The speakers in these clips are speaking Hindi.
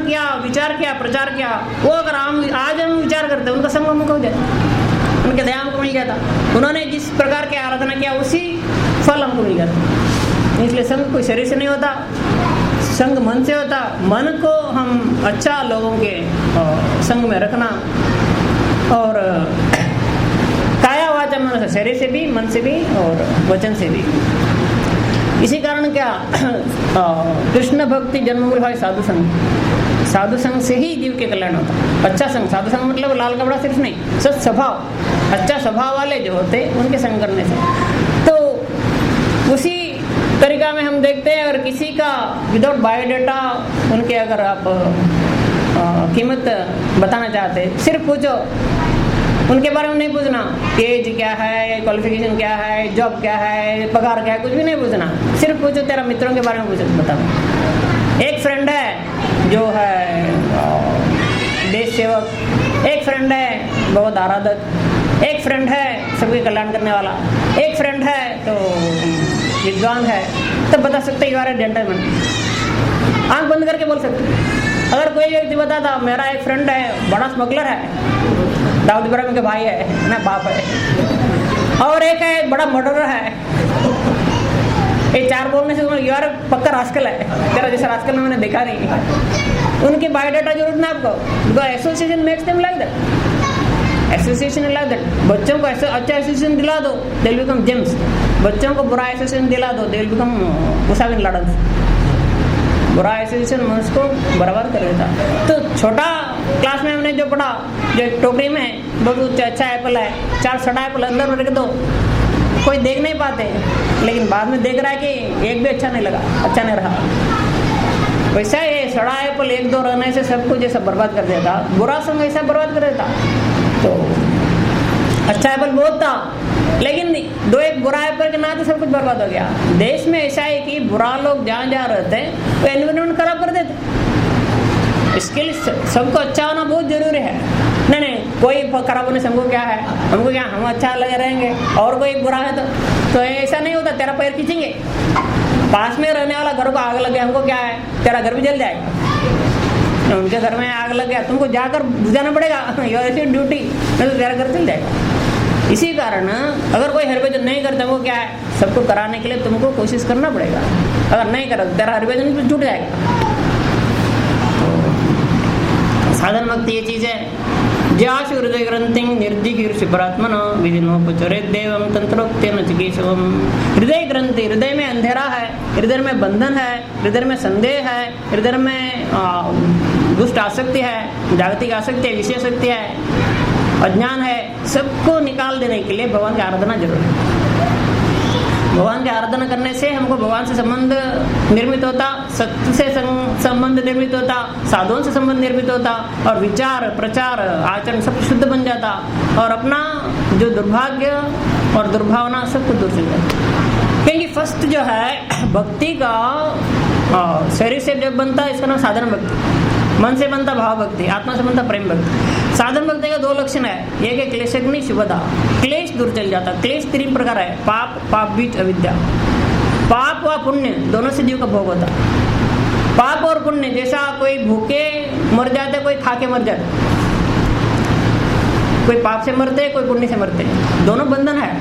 किया, विचार किया, प्रचार किया, वो अगर आज हम विचार करते उनका संग हमको हो जाता, उनके दया हमको मिल जाता, उन्होंने जिस प्रकार की आराधना किया उसी फल हमको मिल जाता। इसलिए संग कोई शरीर से नहीं होता, संग मन से होता। मन को हम अच्छा लोगों के संग में रखना, और काया वाचा मन से, शरीर से भी, मन से भी और वचन से भी। इसी कारण क्या कृष्ण भक्ति जन्ममूल है साधु संग। साधु संग से ही जीव के कल्याण होता। अच्छा संग, साधु संग मतलब लाल कपड़ा सिर्फ नहीं, सच स्वभाव, अच्छा स्वभाव वाले जो होते उनके संग करने से। तो उसी तरीका में हम देखते हैं, अगर किसी का विदाउट बायोडाटा उनके अगर आप कीमत बताना चाहते, सिर्फ पूछो उनके बारे में, नहीं पूछना एज क्या है, क्वालिफिकेशन क्या है, जॉब क्या है, पगार क्या है, कुछ भी नहीं पूछना। सिर्फ पूछो तेरा मित्रों के बारे में पूछो, बताओ। एक फ्रेंड है जो है देश सेवक, एक फ्रेंड है बहुत आराधक, एक फ्रेंड है सबके कल्याण करने वाला, एक फ्रेंड है तो विद्वान है, तब बता सकते यू आर ए जेंटलमैन। आंख बंद करके बोल सकते। अगर कोई व्यक्ति बताता मेरा एक फ्रेंड है बड़ा स्मगलर है, दाऊद इब्राहिम के भाई है ना, बाप है, और एक है बड़ा मर्डरर है, ये चार बोलने से यू आर पक्का रास्कल है, तेरा जैसा रास्कल मैंने देखा नहीं। उनकी बायोडाटा जरूरत ना आपको, because association makes them like that. Association like that. बच्चों को अच्छा एसोसिएशन दिला दो, दे विल बिकम जेम्स। बच्चों को बुरा एसोसिएशन दिला दो, they will become Osama bin Laden. बुरा एसोसिएशन मनुष्य को बर्बाद कर देता। तो छोटा क्लास में हमने जो पढ़ा, जो एक टोकरी में बहुत अच्छा एप्पल है, 4 सड़ा एप्पल अंदर रख दो, कोई देख नहीं पाते, लेकिन बाद में देख रहा है कि एक भी अच्छा नहीं लगा, अच्छा नहीं रहा। वैसा ये सड़ा एप्पल 1-2 रहने से सब कुछ जैसा बर्बाद कर देता, बुरा संग ऐसा बर्बाद कर देता। तो अच्छा एप्पल बहुत था, लेकिन 2-1 बुरा एप्पल के नाते सब कुछ बर्बाद हो गया। देश में ऐसा है कि बुरा लोग जहाँ जहाँ रहते हैं वो एनवायरनमेंट खराब कर देते। इसके लिए सबको अच्छा होना बहुत जरूरी है। नहीं, कोई खराब होने से हमको क्या है, हमको क्या, हम अच्छा लगे रहेंगे, और कोई बुरा है तो ऐसा नहीं होता, तेरा पैर खींचेंगे। पास में रहने वाला घर को आग लगे, हमको क्या है, तेरा घर भी जल जाएगा। उनके घर में आग लग गया, तुमको जाकर बुझाना पड़ेगा, योर ड्यूटी, नहीं तो तेरा घर चल जाएगा। इसी कारण अगर कोई हरभजन नहीं करता, वो क्या है, सबको कराने के लिए तुमको कोशिश करना पड़ेगा। अगर नहीं करो तेरा हरभजन छूट जाएगा। साधन भक्ति ये चीज है। ज्याशु हृदय ग्रंथि निर्जिगीर्षि परात्मन विधिनोपचरे देवम तंत्रोक्तेन चिकीर्षवम। हृदय ग्रंथि, हृदय में अंधेरा है, हृदय में बंधन है, हृदय में संदेह है, हृदय में दुष्ट आसक्ति है, जागतिक आसक्ति है, विषय आसक्ति है, अज्ञान है, सबको निकाल देने के लिए भगवान की आराधना जरूरी है। भगवान की आराधना करने से हमको भगवान से संबंध निर्मित होता, सत्य से संबंध निर्मित होता, साधुओं से संबंध निर्मित होता, और विचार, प्रचार, आचरण सब शुद्ध बन जाता, और अपना जो दुर्भाग्य और दुर्भावना सब कुछ दूर चल जाता। क्योंकि फर्स्ट जो है भक्ति का शरीर से जब बनता है, इसका नाम साधन भक्ति। मन से बनता भाव भक्ति, आत्मा से बनता प्रेम भक्ति। साधन भक्ति का 2 लक्षण है, एक है क्लेशग्नि शुभदा, क्लेश दूर चल जाता। क्लेश 3 प्रकार है, पाप, पाप बीज, अविद्या। पाप व पुण्य दोनों से जीव का भोग होता। पाप और पुण्य, जैसा कोई भूखे मर जाते, कोई खा के मर जाते, कोई पाप से मरते, कोई पुण्य से मरते, दोनों बंधन है।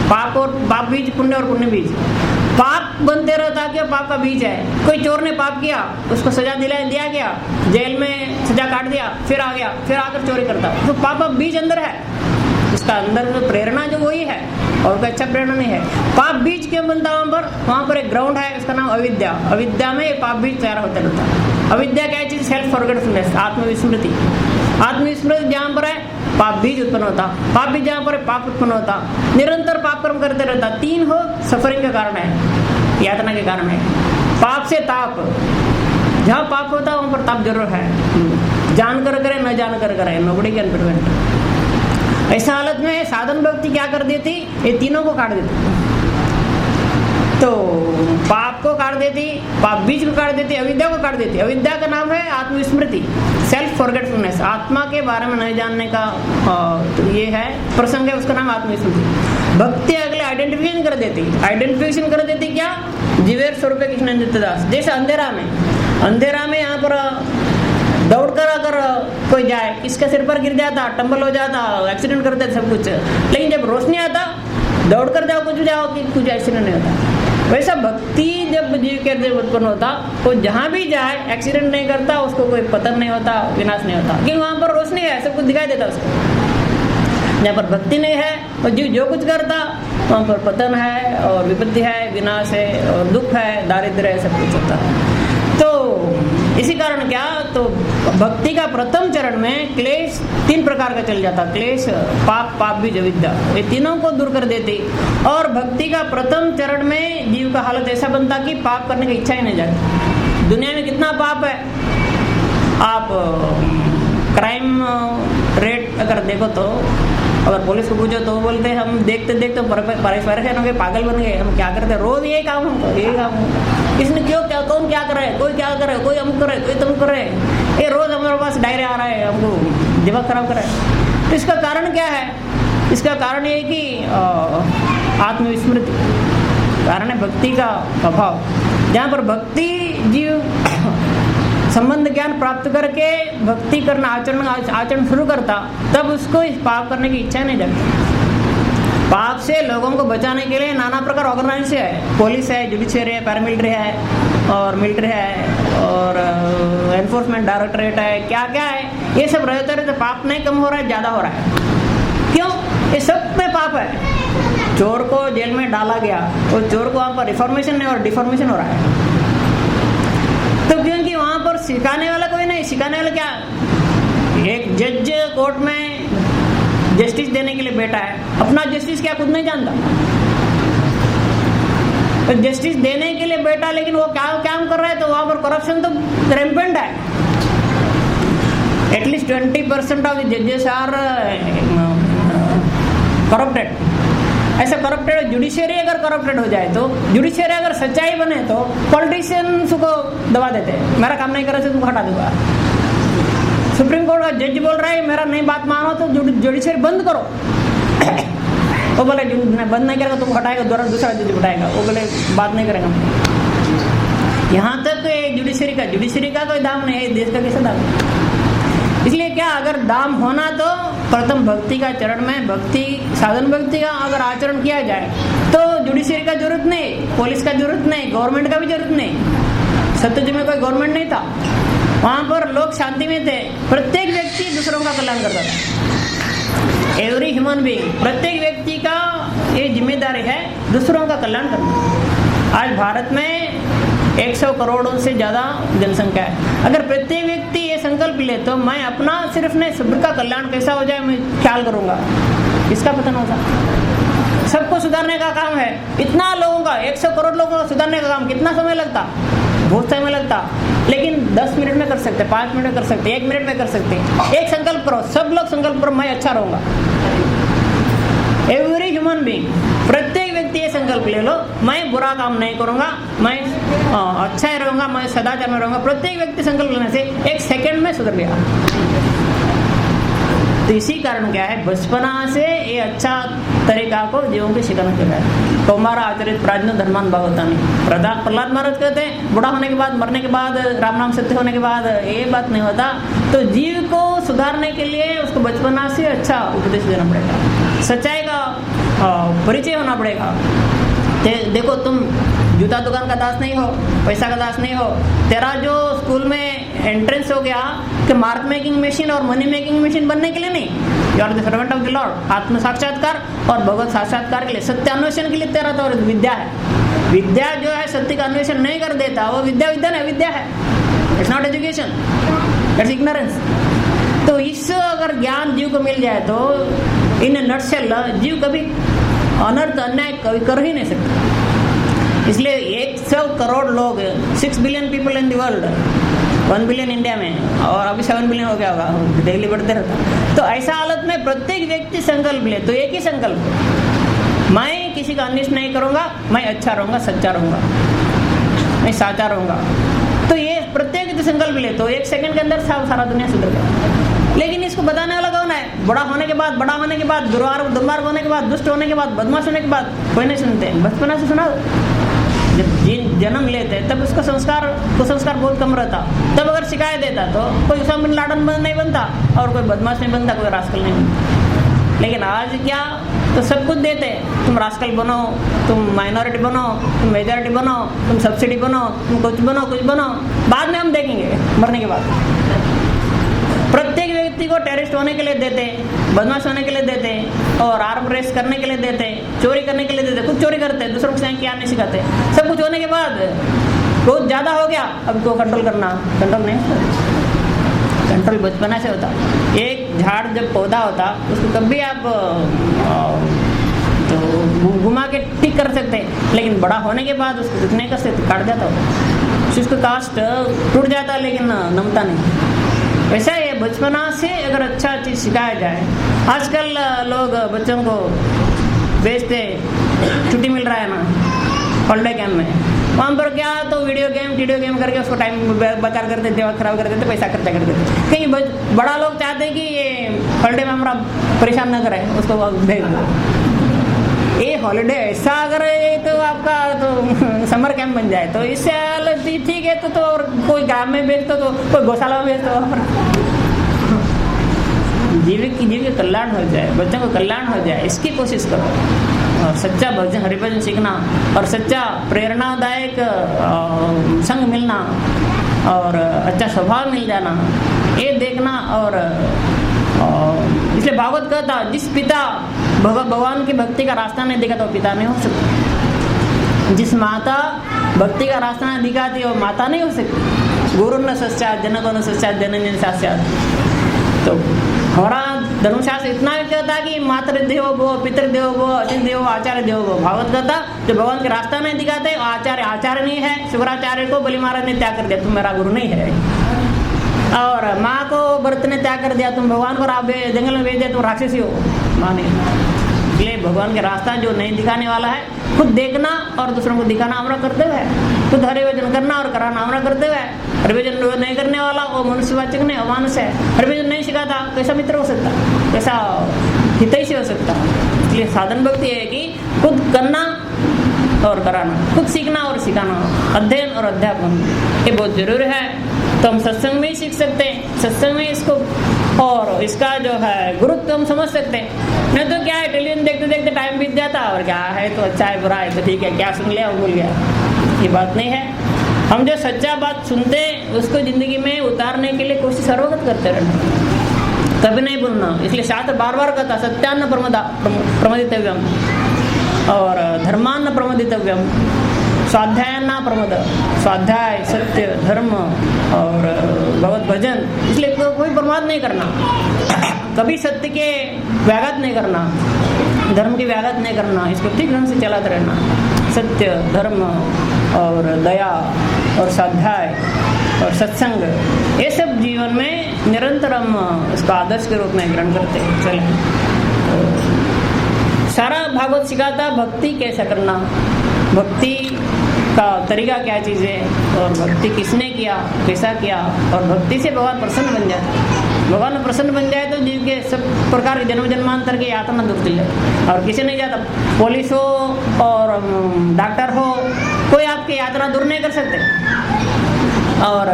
पाप और पाप बीज, पुण्य और पुण्य बीज। पाप बनते रहता कि पाप का बीज है। कोई चोर ने पाप किया, उसको सजा दिया गया, जेल में सजा काट दिया, फिर आ गया, फिर आकर चोरी करता, तो पाप का बीज अंदर है, उसका अंदर में प्रेरणा जो वही है, और कोई अच्छा प्रेरणा नहीं है। पाप बीज क्यों बनता वहाँ पर एक ग्राउंड है, उसका नाम अविद्या। अविद्या में पाप बीज तैयार होता रहता है। अविद्या क्या चीज, सेल्फ फॉरगेटफुलनेस, आत्मविस्मृति। आत्मविस्मृति जहाँ पर है पाप बीज उत्पन्न होता, पाप बीज जहाँ पर पाप उत्पन्न होता, निरंतर पाप कर्म करते रहता। 3 हो सफरिंग का कारण है, यातना के कारण है। पाप से ताप, जहाँ पाप होता है वहाँ पर ताप जरूर है, जान कर करे न जान कर करे, नोबडी कैन प्रिवेंट। ऐसा हालत में साधन भक्ति क्या कर देती, ये तीनों को काट देती। तो पाप को काट देती, पाप बीज को काट देती, अविद्या को काट देती। अविद्या का नाम है आत्मविस्मृति, सेल्फ फॉरगेटफुलनेस, आत्मा के बारे में नहीं जानने का तो ये है प्रसंग है, उसका नाम आत्मविस्मृति। भक्ति अगले आइडेंटिफिकेशन कर देती। आइडेंटिफिकेशन कर देती क्या, जीवेर स्वरूप कृष्ण नित्यदास। जैसे अंधेरा में यहाँ पर कोई जाए, किसके सिर पर गिर जाता, टंबल हो जाता, एक्सीडेंट कर देते सब कुछ। लेकिन जब रोशनी आता, दौड़ कर जाओ, कुछ जाओ कि कुछ एक्सीडेंट नहीं होता। वैसा भक्ति जब जीव के अंदर उत्पन्न होता, वो जहाँ भी जाए एक्सीडेंट नहीं करता, उसको कोई पतन नहीं होता, विनाश नहीं होता, क्योंकि वहाँ पर रोशनी है, सब कुछ दिखाई देता उसको। जहाँ पर भक्ति नहीं है, और जीव जो कुछ करता वहाँ पर पतन है और विपत्ति है, विनाश है और दुख है, दारिद्र्य है, सब कुछ होता है। तो इसी कारण क्या, तो भक्ति का प्रथम चरण में क्लेश 3 प्रकार का चल जाता, क्लेश, पाप, पाप बीज, अविद्या, ये तीनों को दूर कर देती। और भक्ति का प्रथम चरण में जीव का हालत ऐसा बनता कि पाप करने की इच्छा ही नहीं जाती। दुनिया में कितना पाप है, आप क्राइम रेट अगर देखो तो, अगर पुलिस को पूछो तो बोलते हैं हम देखते देखते परेशान हो गए, पागल बन गए, हम क्या करते, रोज यही काम हमको, यही काम हमको, किसने क्यों, क्या, कौन क्या कर रहा है, कोई क्या कर रहा है, कोई अमुक कर रहा है, कोई तमुक कर रहा है, ये रोज हमारे पास डायरी आ रहा है, हमको दिमाग खराब कर रहा है। तो इसका कारण क्या है? इसका कारण ये है कि आत्मविस्मृति, कारण है भक्ति का अभाव। जहाँ पर भक्ति जीव संबंध ज्ञान प्राप्त करके भक्ति करना, आचरण शुरू करता, तब उसको इस पाप करने की इच्छा नहीं जगती। पाप से लोगों को बचाने के लिए नाना प्रकार ऑर्गेनाइजेशन है, पुलिस है, जुडिशियरी है, पैरामिलिट्री है और मिलिट्री है और एनफोर्समेंट डायरेक्टरेट है, क्या क्या है, ये सब रहते रहते पाप नहीं कम हो रहा है, ज्यादा हो रहा है। क्यों? ये सब में पाप है। चोर को जेल में डाला गया, और चोर को वहाँ पर रिफॉर्मेशन नहीं और डिफॉर्मेशन हो रहा है। तो क्योंकि वहां पर सिखाने वाला कोई नहीं, सिखाने वाला क्या, एक जज कोर्ट में जस्टिस देने के लिए बैठा है, अपना जस्टिस क्या खुद नहीं जानता, तो जस्टिस देने के लिए बैठा, लेकिन वो क्या काम कर रहा है, तो वहां पर करप्शन तो रैम्पेंट है। एटलीस्ट 20% ऑफ द जजेस आर करप्टेड। ऐसा करप्टेड जुडिशियरी अगर करप्टेड हो जाए, तो जुडिशियरी अगर सच्चाई बने तो पॉलिटिशियंस को दबा देते हैं, मेरा काम नहीं कर रहे थे तुमको हटा दूंगा। सुप्रीम कोर्ट का जज बोल रहा है मेरा नहीं बात मानो तो जुडिशियरी बंद करो, वो बोले बंद नहीं करेगा तुमको हटाएगा, दूसरा जज उठाएगा, वो बोले बात नहीं करेगा। यहाँ तक जुडिशियरी का कोई दाम नहीं है, देश का कैसा दाम है? इसलिए क्या, अगर दाम होना तो प्रथम भक्ति का चरण में, भक्ति साधन भक्ति का अगर आचरण किया जाए तो जुडिशियरी का जरूरत नहीं, पुलिस का जरूरत नहीं, गवर्नमेंट का भी जरूरत नहीं। सत्ययुग में कोई गवर्नमेंट नहीं था, वहां पर लोग शांति में थे, प्रत्येक व्यक्ति दूसरों का कल्याण करता था। एवरी ह्यूमन बीइंग, प्रत्येक व्यक्ति का ये जिम्मेदारी है दूसरों का कल्याण करना। आज भारत में 100 करोड़ से ज्यादा जनसंख्या है। अगर प्रत्येक व्यक्ति ये संकल्प ले तो मैं अपना सिर्फ नहीं, सबका कल्याण कैसा हो जाए मैं ख्याल करूंगा, इसका पतन होगा। सबको सुधारने का काम है, इतना लोगों का 100 करोड़ लोगों को सुधारने का काम कितना समय लगता? बहुत समय लगता, लेकिन 10 मिनट में कर सकते, 5 मिनट में कर सकते, 1 मिनट में कर सकते। एक संकल्प करो, सब लोग संकल्प करो, मैं अच्छा रहूंगा। एवरी ह्यूमन बीइंग, प्रत्येक व्यक्ति ये संकल्प ले लो, मैं बुरा काम नहीं करूंगा, मैं अच्छा ही रहूंगा, मैं सदाचार में रहूंगा। प्रत्येक व्यक्ति संकल्प लेने से 1 सेकंड में सुधर गया। तो इसी कारण क्या है, बचपना से ये अच्छा तरीका को जीवों को सिखाना चाहिए। तो हमारा आचरित प्राज्ञ धर्मान भावतानी, प्रहलाद महाराज कहते हैं बुढ़ा होने के बाद, मरने के बाद, राम नाम सत्य होने के बाद ये बात नहीं होता। तो जीव को सुधारने के लिए उसको बचपना से अच्छा उपदेश देना पड़ेगा, सच्चाई का परिचय होना पड़ेगा। देखो तुम जूता दुकान का दास नहीं हो, पैसा का दास नहीं हो, तेरा जो स्कूल में एंट्रेंस हो गया कि मार्क मेकिंग मशीन और मनी मेकिंग मशीन बनने के लिए नहीं, you are the servant of the lord, आत्म साक्षात्कार और भगवत साक्षात्कार के लिए, सत्य अन्वेषण के लिए तेरा तो विद्या है। विद्या जो है सत्य का अन्वेषण नहीं कर देता, वो विद्या नहीं, विद्या है, it's not education, it's ignorance. तो इस अगर ज्ञान जीव को मिल जाए तो इन नटशेल जीव कभी अनर्थ अन्याय कभी कर ही नहीं सकता। इसलिए 100 करोड़ लोग, 6 billion people in the world, 1 billion India में, और अभी 7 बिलियन हो गया होगा, डेली बढ़ते रहता। तो ऐसा हालत में प्रत्येक व्यक्ति संकल्प ले, तो एक ही संकल्प, मैं किसी का अनिष्ट नहीं करूंगा, मैं अच्छा रहूंगा, सच्चा रहूंगा, मैं साचा रहूंगा। तो ये प्रत्येक व्यक्ति संकल्प ले तो 1 सेकंड के अंदर सारा दुनिया सुधर गया। लेकिन इसको बताने वाला कौन है? बड़ा होने के बाद, दुर्मार्ग होने के बाद, दुष्ट होने के बाद, बदमाश होने के बाद कोई नहीं सुनते। बचपना से सुना जब जन्म लेते तब उसका संस्कार कुसंस्कार बहुत कम रहता। तब अगर सिखाया देता तो कोई उसामा बिन लादेन नहीं बनता और कोई बदमाश नहीं बनता, कोई रास्कल नहीं बनता। लेकिन आज क्या, तो सब कुछ देते, तुम रास्कल बनो, तुम माइनॉरिटी बनो, तुम मेजॉरिटी बनो, तुम सब्सिडी बनो, तुम कुछ बनो, बाद में हम देखेंगे मरने के बाद। प्रत्येक व्यक्ति को टेररिस्ट होने के लिए देते, बदमाश होने के लिए देते, और आर्म रेस करने के लिए देते, चोरी करने के लिए देते, खुद चोरी करते, दूसरों को क्या नहीं सिखाते। सब कुछ होने के बाद बहुत ज़्यादा हो गया, अब तो कंट्रोल करना, कंट्रोल नहीं, कंट्रोल बचपना से होता। एक झाड़ जब पौधा होता उसको कभी आप तो घुमा के ठीक कर सकते हैं, लेकिन बड़ा होने के बाद उसको कुछ नहीं कर सकते, काट जाता होता, उसका कास्ट टूट जाता लेकिन नमता नहीं। वैसा ये बचपना से अगर अच्छा चीज़ सिखाया जाए। आजकल लोग बच्चों को भेजते, छुट्टी मिल रहा है ना हॉलीडे कैंप में, वहाँ पर क्या तो वीडियो गेम करके उसको टाइम बचा कर देते, दिमाग खराब कर देते, पैसा खर्चा कर देते। कहीं बड़ा लोग चाहते हैं कि ये हॉलीडे में हमारा परेशान न करे, उसको भेज दो। ये हॉलीडे ऐसा अगर तो आपका तो समर कैंप बन जाए तो इससे ठीक है। तो और कोई गांव में भेज दो, तो कोई गौशाला में भेज दो, जीव कल्याण हो जाए, बच्चों को कल्याण हो जाए, इसकी कोशिश करो। और सच्चा भजन हरिभजन सीखना और सच्चा प्रेरणादायक संग मिलना और अच्छा स्वभाव मिल जाना, ये देखना। और इसलिए भागवत कहता, जिस पिता भगवान की भक्ति का रास्ता नहीं दिखाता वो पिता नहीं हो सकता। जिस माता भक्ति का रास्ता नहीं दिखाती वो माता नहीं हो सकती। गुरु न सच्चात जनको न सच्चात जननी साक्षात। तो हमारा धर्मशास्त्र इतना कहता कि मातृ देवो भव, पितृ देवो भव, अतिथि देवो भव, आचार्य देवो भव। भागवत कहता जो भगवान के रास्ता नहीं दिखाते आचार्य नहीं है। शुक्राचार्य को बलि महाराज ने त्याग कर दिया, तुम मेरा गुरु नहीं है। और माँ को भरत ने त्याग कर दिया, तुम भगवान को जंगल में भेज दिया, तुम राक्षसी हो, माँ नहीं। इसलिए भगवान के रास्ता जो नहीं दिखाने वाला है, खुद देखना और दूसरों को दिखाना हमारा कर्तव्य है। खुद हरिभजन करना और कराना हमारा कर्तव्य है। हरिभजन नहीं करने वाला वो मनुष्यवाचक नहीं, अमानुष है। हरिभजन नहीं सिखाता कैसा मित्र हो सकता, कैसा हितैषी हो सकता। इसलिए साधन भक्ति है कि खुद करना और कराना, खुद सीखना और सिखाना, अध्ययन और अध्यापन, ये बहुत जरूरी है। तो हम सत्संग में ही सीख सकते हैं, सत्संग में इसको और इसका जो है गुरुत्व हम समझ सकते हैं। नहीं तो क्या है, टेलीविजन देखते देखते टाइम बीत जाता, और क्या है तो अच्छा है बुरा है तो ठीक है, क्या सुन लिया वो भूल गया, ये बात नहीं है। हम जो सच्चा बात सुनते हैं उसको ज़िंदगी में उतारने के लिए कोशिश सर्वगत करते रहना, कभी नहीं भूलना। इसलिए शास्त्र बार बार कहता सत्यान्न प्रमदितव्यम और धर्मान्न प्रमदितव्यम, स्वाध्यायना प्रमद, स्वाध्याय सत्य धर्म और भगवत भजन। इसलिए कोई प्रमाद नहीं करना, कभी सत्य के व्याघात नहीं करना, धर्म की व्याघात नहीं करना, इसको ठीक ढंग से चलाते रहना। सत्य धर्म और दया और स्वाध्याय और सत्संग, ये सब जीवन में निरंतर हम इसका आदर्श के रूप में ग्रहण करते हैं। चलें, सारा भागवत सिखाता भक्ति कैसा करना, भक्ति का तरीका क्या चीज़ है, और भक्ति किसने किया, कैसा किया, और भक्ति से भगवान प्रसन्न बन जाए। भगवान प्रसन्न बन जाए तो जीव के सब प्रकार के जन्म जन्मांतर की यातना दूर चल जाए। और किसी नहीं जाता, पुलिस हो और डॉक्टर हो, कोई आपकी यात्रा दूर नहीं कर सकते। और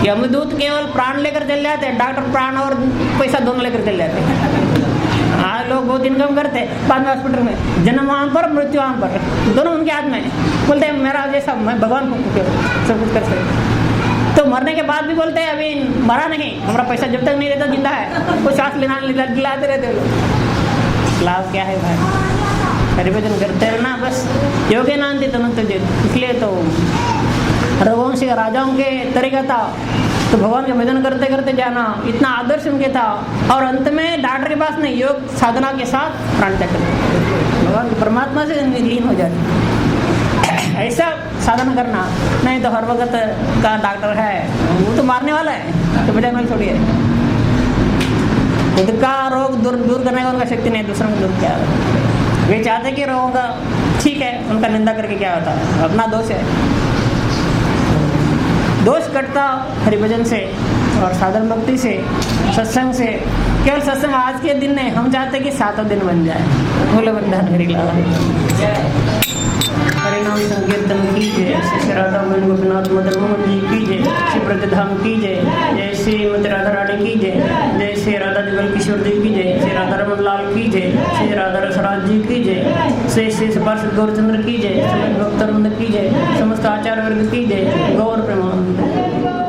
यमदूत केवल प्राण लेकर चल जाते हैं, डॉक्टर प्राण और पैसा दोनों लेकर चल जाते हैं। आज लोग बहुत इनकम करते हैं, बाद में हॉस्पिटल में जन्म वहाँ पर मृत्यु वहाँ पर, दोनों उनके हाथ में। बोलते हैं मेरा जैसा मैं भगवान को सब कुछ कर सकते, तो मरने के बाद भी बोलते हैं अभी मरा नहीं, हमारा पैसा जब तक नहीं रहता जिंदा है, वो सांस लेना दिलाते रहते लोग। लाभ क्या है भाई, हरिभजन करते रहना बस। योगे नांति तनुत जित, इसलिए तो रघुवंशी राजाओं के तरीका था, तो भगवान का भजन करते करते जाना, इतना आदर्श उनके था। और अंत में डॉक्टर के पास नहीं, योग साधना के साथ प्राण त्याग करते, भगवान परमात्मा से लीन हो जाते। ऐसा साधना करना, नहीं तो हर वक्त का डॉक्टर है वो तो मारने वाला है, तो भजन में छोड़िए। खुद का रोग दूर करने का उनका शक्ति नहीं, दूसरों को दूर क्या। वे चाहते कि रोगों का ठीक है, उनका निंदा करके क्या होता है, अपना दोष है। दोष कटता हरिभजन से और साधन भक्ति से, सत्संग से। केवल सत्संग आज के दिन नहीं, हम चाहते कि 7 दिन बन जाए। बोले बंधन हरि लाल हरि। नाम संकीर्तन कीजिए। श्री राधा गोविंद गोपीनाथ मदन मोहन जी की जय। श्री ब्रजधाम की जय। जय श्री मत राधा रानी की जय। जय श्री राधा जुगल किशोर जी की जय। श्री राधा रमन लाल की जय। श्री राधा रसराज जी की जय। श्री श्री पार्षद गौरचंद्र की जय। समस्त भक्तवृंद की जय। समस्त आचार्य वर्ग की जय। गौर प्रेमानंद।